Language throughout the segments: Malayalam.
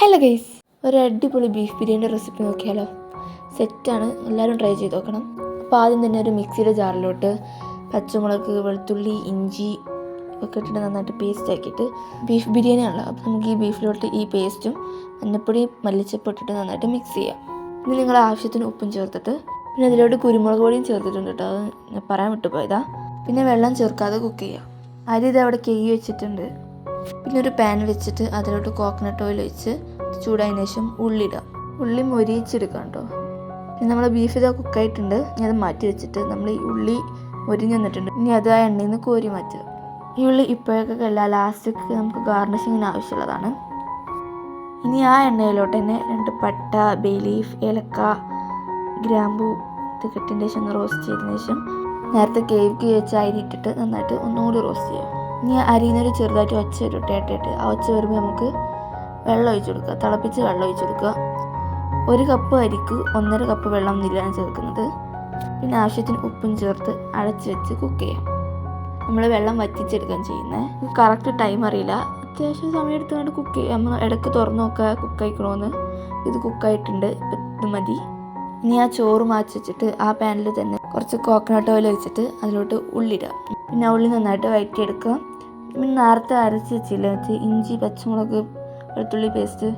ഹലോ ഗൈസ്, ഒരു അടിപൊളി ബീഫ് ബിരിയാണി റെസിപ്പി നോക്കിയാലോ. സെറ്റാണ്, എല്ലാവരും ട്രൈ ചെയ്ത് നോക്കണം. അപ്പോൾ ആദ്യം തന്നെ ഒരു മിക്സിയുടെ ജാറിലോട്ട് പച്ചമുളക്, വെളുത്തുള്ളി, ഇഞ്ചി ഒക്കെ ഇട്ടിട്ട് നന്നായിട്ട് പേസ്റ്റ് ആക്കിയിട്ട് ബീഫ് ബിരിയാണിയാണല്ലോ, അപ്പോൾ നമുക്ക് ഈ ബീഫിലോട്ട് ഈ പേസ്റ്റും മഞ്ഞപ്പൊടിയും മല്ലിച്ചപ്പും ഇട്ടിട്ട് നന്നായിട്ട് മിക്സ് ചെയ്യാം. ഇനി നിങ്ങളുടെ ആവശ്യത്തിന് ഉപ്പും ചേർത്തിട്ട് പിന്നെ അതിലോട്ട് കുരുമുളക് പൊടിയും ചേർത്തിട്ടുണ്ട് കേട്ടോ, അത് ഞാൻ പറയാൻ വിട്ടുപോയതാ. പിന്നെ വെള്ളം ചേർക്കാതെ കുക്ക് ചെയ്യാം. അരി ഇത് അവിടെ കഴുകി വെച്ചിട്ടുണ്ട്. പിന്നെ ഒരു പാൻ വെച്ചിട്ട് അതിലോട്ട് കോക്കനട്ട് ഓയിൽ ഒഴിച്ച് ചൂടായതിനു ശേഷം ഉള്ളി ഇടാം. ഉള്ളി മൊരിയിച്ചെടുക്കാം കേട്ടോ. പിന്നെ നമ്മൾ ബീഫ് ഇതാ കുക്കായിട്ടുണ്ട്. ഇനി അത് മാറ്റി വെച്ചിട്ട് നമ്മൾ ഈ ഉള്ളി മൊരിഞ്ഞ് വന്നിട്ടുണ്ട്. ഇനി അത് ആ എണ്ണയിൽ നിന്ന് കോരി മാറ്റുക. ഈ ഉള്ളി ഇപ്പോഴൊക്കെ അല്ല, ലാസ്റ്റൊക്കെ നമുക്ക് ഗാർണിഷിങ്ങിന് ആവശ്യമുള്ളതാണ്. ഇനി ആ എണ്ണയിലോട്ട് തന്നെ 2 പട്ട, ബേ ലീഫ്, ഏലക്ക, ഗ്രാമ്പൂ ഇതൊക്കെ ഇട്ടതിന് ശേഷം ഒന്ന് റോസ്റ്റ് ചെയ്തതിന് ശേഷം നേരത്തെ കേക്ക് വെച്ച് അരി ഇട്ടിട്ട് നന്നായിട്ട് ഒന്നുകൂടി റോസ്റ്റ് ചെയ്യാം. ഇനി അരിയുന്നൊരു ചെറുതായിട്ട് ഒച്ച വരും ഇട്ടേട്ടിട്ട് ആ ഒച്ച വരുമ്പോൾ നമുക്ക് വെള്ളം ഒഴിച്ചു കൊടുക്കുക. തിളപ്പിച്ച് വെള്ളം ഒഴിച്ചു കൊടുക്കുക. 1 കപ്പ് അരിക്ക് 1.5 കപ്പ് വെള്ളം നിലാണ് ചേർക്കുന്നത്. പിന്നെ ആവശ്യത്തിന് ഉപ്പും ചേർത്ത് അടച്ച് വെച്ച് കുക്ക് ചെയ്യാം. നമ്മൾ വെള്ളം വറ്റിച്ചെടുക്കാൻ ചെയ്യുന്നത്. കറക്റ്റ് ടൈം അറിയില്ല, അത്യാവശ്യം സമയം എടുത്തുകൊണ്ട് കുക്ക് ചെയ്യാം. നമ്മൾ ഇടയ്ക്ക് തുറന്ന് നോക്കുക കുക്കായിക്കണമെന്ന്. ഇത് കുക്കായിട്ടുണ്ട്, ഇത് മതി. ഇനി ആ ചോറ് മാറ്റി വെച്ചിട്ട് ആ പാനിൽ തന്നെ കുറച്ച് കോക്കനട്ട് ഓയിൽ ഒഴിച്ചിട്ട് അതിലോട്ട് ഉള്ളിടുക. പിന്നെ ഉള്ളി നന്നായിട്ട് വഴറ്റിയെടുക്കുക. പിന്നെ നേരത്തെ അരച്ച് വെച്ചില്ല, ഇഞ്ചി, പച്ചമുളക്, വെളുത്തുള്ളി പേസ്റ്റ്,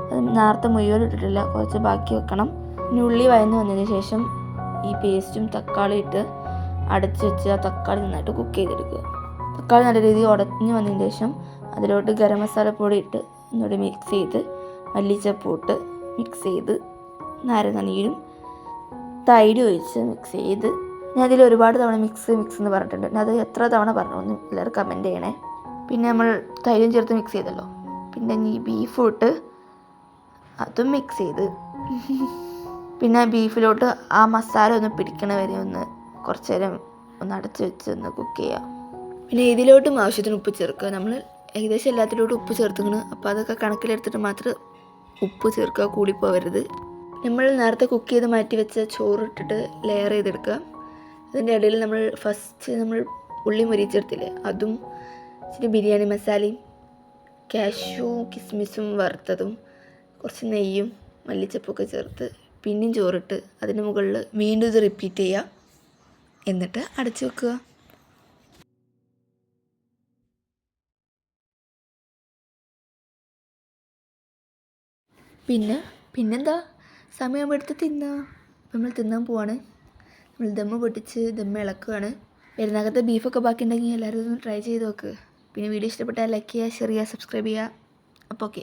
അത് നേരത്തെ മുഴുവൻ ഇട്ടിട്ടില്ല, കുറച്ച് ബാക്കി വെക്കണം. പിന്നെ ഉള്ളി വഴന്ന് വന്നതിന് ശേഷം ഈ പേസ്റ്റും തക്കാളി ഇട്ട് അടച്ച് വെച്ച് ആ തക്കാളി നന്നായിട്ട് കുക്ക് ചെയ്തെടുക്കുക. തക്കാളി നല്ല രീതിയിൽ ഉടഞ്ഞ് വന്നതിന് ശേഷം അതിലോട്ട് ഗരം മസാല പൊടി ഇട്ട് ഒന്നുകൂടി മിക്സ് ചെയ്ത് മല്ലിച്ചപ്പും ഇട്ട് മിക്സ് ചെയ്ത് നാരങ്ങനീരും തൈര് ഒഴിച്ച് മിക്സ് ചെയ്ത്, ഞാൻ അതിൽ ഒരുപാട് തവണ മിക്സ് എന്ന് പറഞ്ഞിട്ടുണ്ട്. ഞാൻ അത് എത്ര തവണ പറഞ്ഞു ഒന്ന് എല്ലാവരും കമൻറ്റ് ചെയ്യണേ. പിന്നെ നമ്മൾ തൈരും ചേർത്ത് മിക്സ് ചെയ്തല്ലോ. പിന്നെ ഈ ബീഫും ഇട്ട് അതും മിക്സ് ചെയ്ത് പിന്നെ ബീഫിലോട്ട് ആ മസാല ഒന്ന് പിടിക്കണ വരെ ഒന്ന് കുറച്ച് നേരം ഒന്ന് അടച്ച് വെച്ച് ഒന്ന് കുക്ക് ചെയ്യാം. പിന്നെ ഇതിലോട്ടും ആവശ്യത്തിന് ഉപ്പ് ചേർക്കുക. നമ്മൾ ഏകദേശം എല്ലാത്തിലോട്ടും ഉപ്പ് ചേർത്തിക്കണം. അപ്പോൾ അതൊക്കെ കണക്കിലെടുത്തിട്ട് മാത്രം ഉപ്പ് ചേർക്കുക, കൂടിപ്പോവരുത്. നമ്മൾ നേരത്തെ കുക്ക് ചെയ്ത് മാറ്റി വെച്ച ചോറ് ഇട്ടിട്ട് ലെയർ ചെയ്തെടുക്കുക. അതിൻ്റെ ഇടയിൽ നമ്മൾ ഉള്ളി മൊരിച്ചെടുത്തില്ലേ, അതും ഇച്ചിരി ബിരിയാണി മസാലയും കാഷ്യൂ കിസ്മിസും വറുത്തതും കുറച്ച് നെയ്യും മല്ലിച്ചപ്പൊക്കെ ചേർത്ത് പിന്നെയും ചോറിട്ട് അതിന് മുകളിൽ വീണ്ടും ഇത് റിപ്പീറ്റ് ചെയ്യുക. എന്നിട്ട് അടച്ചു വെക്കുക. പിന്നെന്താ, സമയമാകുമ്പോൾ എടുത്ത് തിന്നാം. നമ്മൾ തിന്നാൻ പോവാണ്. നമ്മൾ ദമ്മ് പൊട്ടിച്ച് ദമ്മ് ഇളക്കുകയാണ്. പെരുന്നാളത്തെ ബീഫൊക്കെ ബാക്കി ഉണ്ടെങ്കിൽ എല്ലാവരും ഒന്ന് ട്രൈ ചെയ്ത് നോക്ക്. പിന്നെ വീഡിയോ ഇഷ്ടപ്പെട്ടാൽ ലൈക്ക് ചെയ്യുക, ഷെയർ ചെയ്യുക, സബ്സ്ക്രൈബ് ചെയ്യുക. അപ്പോൾ ഓക്കെ.